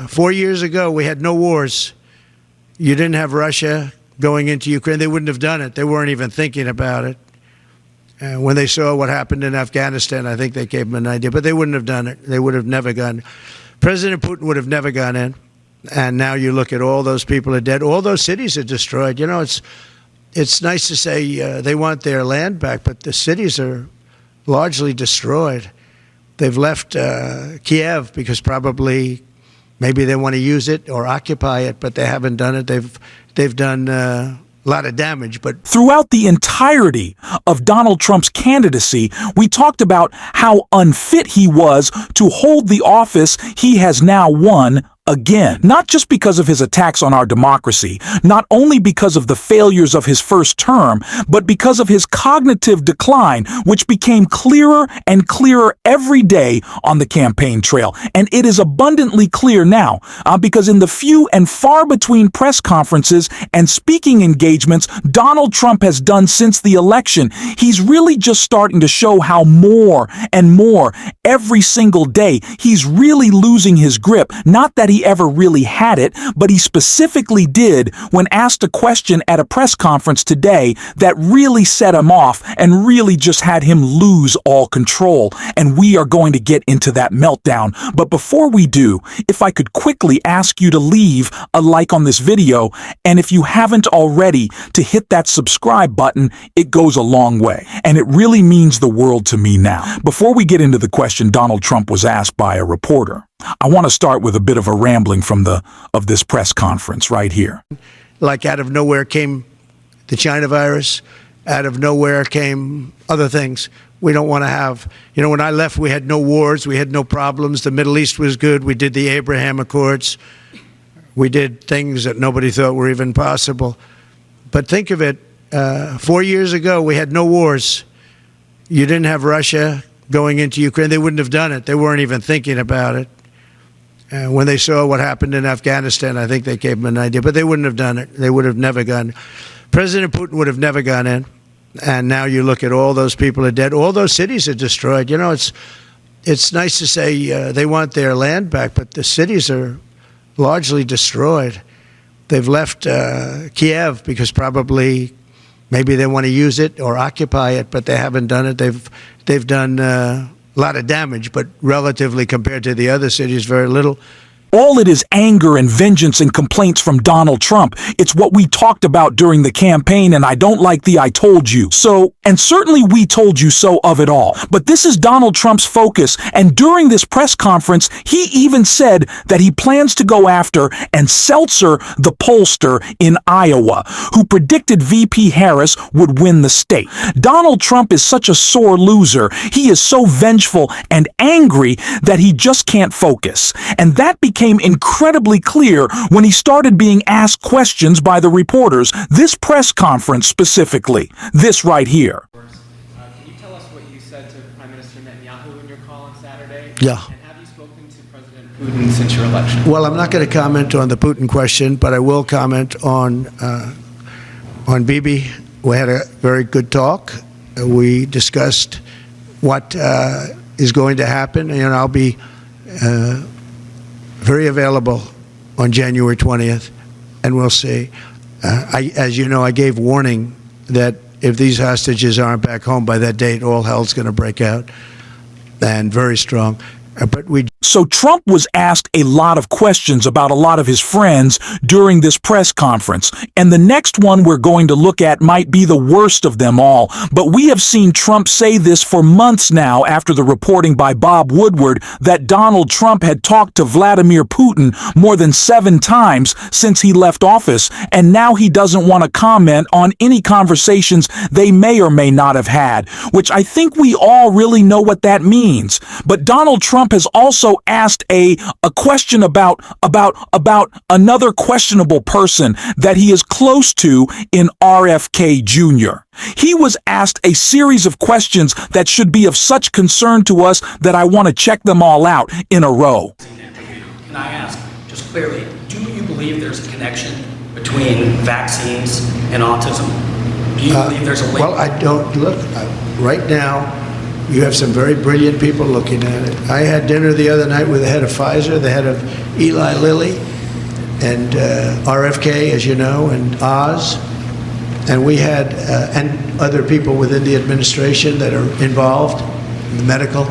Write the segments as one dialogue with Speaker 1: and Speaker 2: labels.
Speaker 1: 4 years ago, we had no wars. You didn't have Russia going into Ukraine. They wouldn't have done it. They weren't even thinking about it. When they saw what happened in Afghanistan, I think they gave them an idea, but they wouldn't have done it. They would have never gone. President Putin would have never gone in. And now you look at all those people are dead. All those cities are destroyed. You know, it's nice to say they want their land back, but the cities are largely destroyed. They've left Kiev because probably maybe they want to use it or occupy it, but they haven't done it. They've done a lot of damage. But
Speaker 2: throughout the entirety of Donald Trump's candidacy, we talked about how unfit he was to hold the office he has now won again, not just because of his attacks on our democracy, not only because of the failures of his first term, but because of his cognitive decline, which became clearer and clearer every day on the campaign trail. And it is abundantly clear now, because in the few and far between press conferences and speaking engagements Donald Trump has done since the election, he's really just starting to show how more and more every single day he's really losing his grip. Not that he ever really had it, but he specifically did when asked a question at a press conference today that really set him off and really just had him lose all control. And we are going to get into that meltdown. But before we do, if I could quickly ask you to leave a like on this video, and if you haven't already, to hit that subscribe button. It goes a long way, and it really means the world to me now. Before we get into the question Donald Trump was asked by a reporter, I want to start with a bit of a rambling from this press conference right here.
Speaker 1: Like out of nowhere came the China virus. Out of nowhere came other things we don't want to have. You know, when I left, we had no wars. We had no problems. The Middle East was good. We did the Abraham Accords. We did things that nobody thought were even possible. But think of it, 4 years ago, we had no wars. You didn't have Russia going into Ukraine. They wouldn't have done it. They weren't even thinking about it. When they saw what happened in Afghanistan, I think they gave them an idea, but they wouldn't have done it. They would have never gone. President Putin would have never gone in. And now you look at all those people are dead. All those cities are destroyed. You know, it's nice to say they want their land back, but the cities are largely destroyed. They've left Kiev because probably maybe they want to use it or occupy it, but they haven't done it. They've done a lot of damage, but relatively compared to the other cities, very little.
Speaker 2: All it is anger and vengeance and complaints from Donald Trump. It's what we talked about during the campaign, and I don't like the I told you so, and certainly we told you so of it all. But this is Donald Trump's focus, and during this press conference, he even said that he plans to go after and Seltzer, the pollster in Iowa, who predicted VP Harris would win the state. Donald Trump is such a sore loser. He is so vengeful and angry that he just can't focus. And that became incredibly clear when he started being asked questions by the reporters. This press conference specifically, this right here.
Speaker 3: Can you tell us what you said to Prime Minister Netanyahu in your call on Saturday?
Speaker 1: Yeah.
Speaker 3: And have you spoken to President Putin since your election?
Speaker 1: Well, I'm not going to comment on the Putin question, but I will comment on Bibi. We had a very good talk. We discussed what is going to happen, and I'll be very available on January 20th, and we'll see. As you know, I gave warning that if these hostages aren't back home by that date, all hell's going to break out, and very strong. But
Speaker 2: So Trump was asked a lot of questions about a lot of his friends during this press conference. And the next one we're going to look at might be the worst of them all. But we have seen Trump say this for months now after the reporting by Bob Woodward that Donald Trump had talked to Vladimir Putin more than 7 times since he left office. And now he doesn't want to comment on any conversations they may or may not have had, which I think we all really know what that means. But Donald Trump has also asked a question about another questionable person that he is close to in RFK Jr. He was asked a series of questions that should be of such concern to us that I want to check them all out in a row.
Speaker 4: Can I ask, just clearly, do you believe there's a connection between vaccines and autism? Do you believe there's a link?
Speaker 1: Well, I don't look. Right now, you have some very brilliant people looking at it. I had dinner the other night with the head of Pfizer, the head of Eli Lilly, and RFK, as you know, and Oz. And we had, and other people within the administration that are involved in the medical.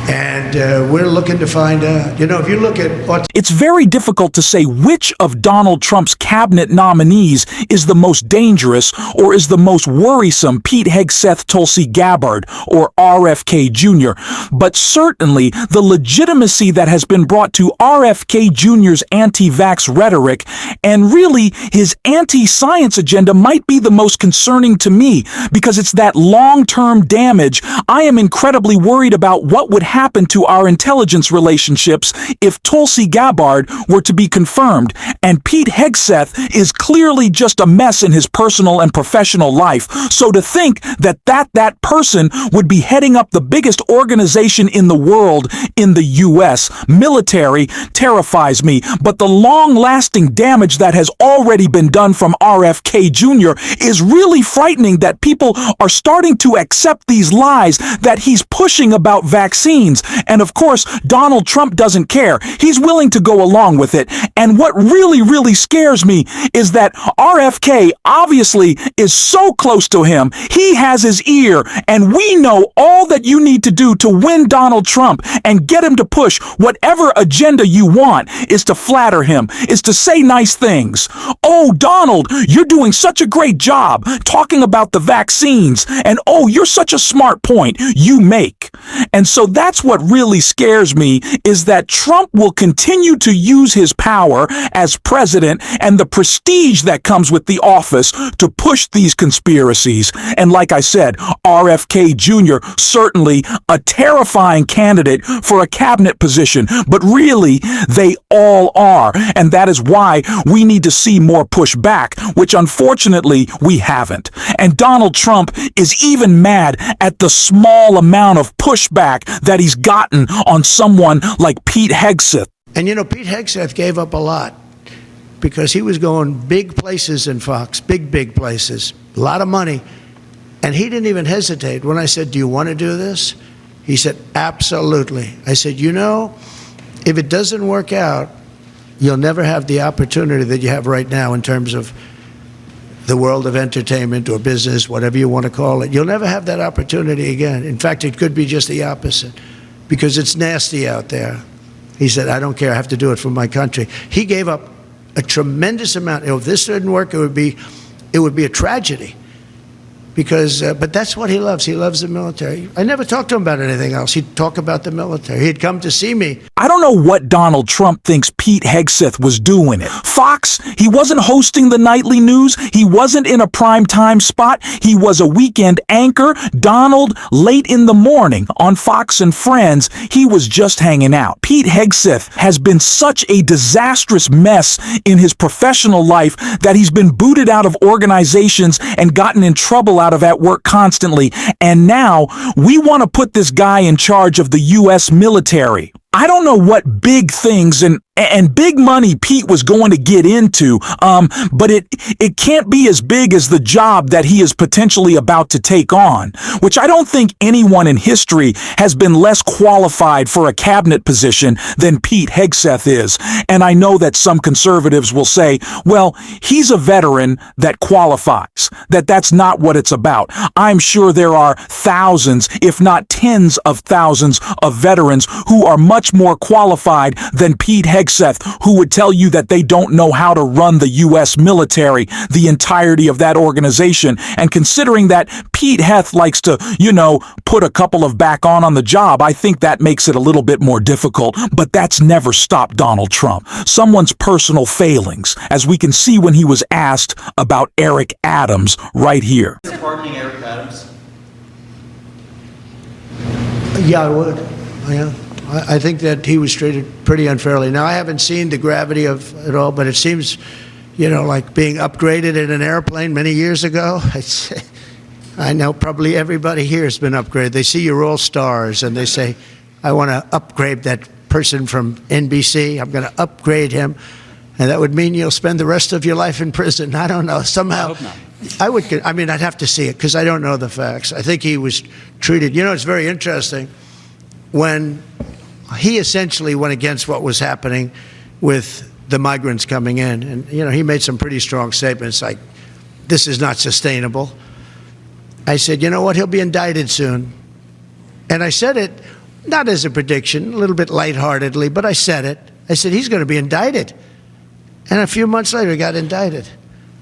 Speaker 1: And we're looking to find out, if you look at...
Speaker 2: It's very difficult to say which of Donald Trump's cabinet nominees is the most dangerous or is the most worrisome, Pete Hegseth, Tulsi Gabbard, or RFK Jr. But certainly the legitimacy that has been brought to RFK Jr.'s anti-vax rhetoric and really his anti-science agenda might be the most concerning to me because it's that long-term damage. I am incredibly worried about what would happen to our intelligence relationships if Tulsi Gabbard were to be confirmed, and Pete Hegseth is clearly just a mess in his personal and professional life. So to think that that person would be heading up the biggest organization in the world in the U.S. military terrifies me. But the long-lasting damage that has already been done from RFK Jr. is really frightening, that people are starting to accept these lies that he's pushing about vaccines. And of course, Donald Trump doesn't care. He's willing to go along with it. And what really, really scares me is that RFK obviously is so close to him. He has his ear, and we know all that you need to do to win Donald Trump and get him to push whatever agenda you want is to flatter him, is to say nice things. Oh, Donald, you're doing such a great job talking about the vaccines, and oh, you're such a smart point you make. And so that's what really scares me, is that Trump will continue to use his power as president and the prestige that comes with the office to push these conspiracies. And like I said, RFK Jr. certainly a terrifying candidate for a cabinet position, but really they all are. And that is why we need to see more pushback, which unfortunately we haven't. And Donald Trump is even mad at the small amount of pushback that he's gotten on someone like Pete Hegseth.
Speaker 1: And Pete Hegseth gave up a lot because he was going big places in Fox, big places, a lot of money. And he didn't even hesitate. When I said, do you want to do this? He said, absolutely. I said, if it doesn't work out, you'll never have the opportunity that you have right now in terms of the world of entertainment or business, whatever you want to call it. You'll never have that opportunity again. In fact, it could be just the opposite because it's nasty out there. He said, I don't care. I have to do it for my country. He gave up a tremendous amount. If this didn't work, it would be a tragedy. But that's what he loves. He loves the military. I never talked to him about anything else. He'd talk about the military. He'd come to see me.
Speaker 2: I don't know what Donald Trump thinks Pete Hegseth was doing it. Fox, he wasn't hosting the nightly news. He wasn't in a primetime spot. He was a weekend anchor. Donald, late in the morning on Fox and Friends, he was just hanging out. Pete Hegseth has been such a disastrous mess in his professional life that he's been booted out of organizations and gotten in trouble out of at work constantly. And now we want to put this guy in charge of the U.S. military. I don't know what big things and big money Pete was going to get into, but it can't be as big as the job that he is potentially about to take on, which I don't think anyone in history has been less qualified for a cabinet position than Pete Hegseth is. And I know that some conservatives will say, well, he's a veteran that qualifies, that's not what it's about. I'm sure there are thousands, if not tens of thousands of veterans who are much more qualified than Pete Hegseth, who would tell you that they don't know how to run the U.S. military, the entirety of that organization. And considering that Pete Hegseth likes to, put a couple of back on the job, I think that makes it a little bit more difficult. But that's never stopped Donald Trump. Someone's personal failings, as we can see when he was asked about Eric Adams right here.
Speaker 4: Pardoning Eric Adams?
Speaker 1: Yeah, I would. Yeah. I think that he was treated pretty unfairly. Now, I haven't seen the gravity of it all, but it seems, like being upgraded in an airplane many years ago. I know probably everybody here has been upgraded. They see you're all stars, and they say, I want to upgrade that person from NBC. I'm going to upgrade him. And that would mean you'll spend the rest of your life in prison. I don't know. Somehow, I'd have to see it because I don't know the facts. I think he was treated, it's very interesting. When he essentially went against what was happening with the migrants coming in. And, you know, he made some pretty strong statements like, this is not sustainable. I said, you know what, he'll be indicted soon. And I said it not as a prediction, a little bit lightheartedly, but I said it. I said, he's going to be indicted. And a few months later, he got indicted.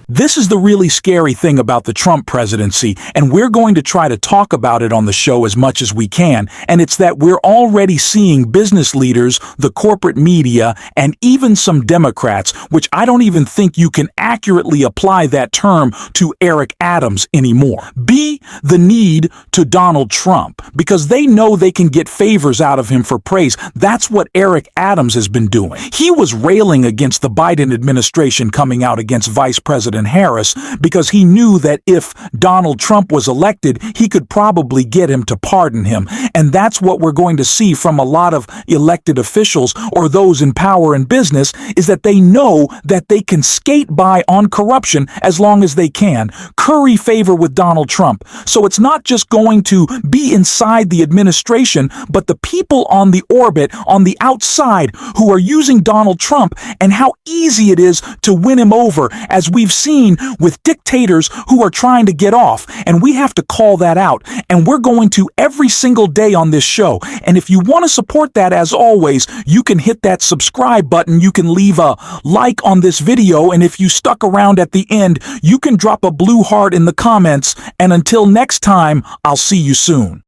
Speaker 2: This is the really scary thing about the Trump presidency, and we're going to try to talk about it on the show as much as we can, and it's that we're already seeing business leaders, the corporate media, and even some Democrats, which I don't even think you can accurately apply that term to Eric Adams anymore, be the need to Donald Trump, because they know they can get favors out of him for praise. That's what Eric Adams has been doing. He was railing against the Biden administration coming out against Vice President Harris because he knew that if Donald Trump was elected, he could probably get him to pardon him. And that's what we're going to see from a lot of elected officials or those in power and business, is that they know that they can skate by on corruption as long as they can, curry favor with Donald Trump. So it's not just going to be inside the administration, but the people on the orbit, on the outside, who are using Donald Trump, and how easy it is to win him over, as we've seen with dictators who are trying to get off. And we have to call that out. And we're going to every single day on this show. And if you want to support that, as always, you can hit that subscribe button. You can leave a like on this video. And if you stuck around at the end, you can drop a blue heart in the comments. And until next time, I'll see you soon.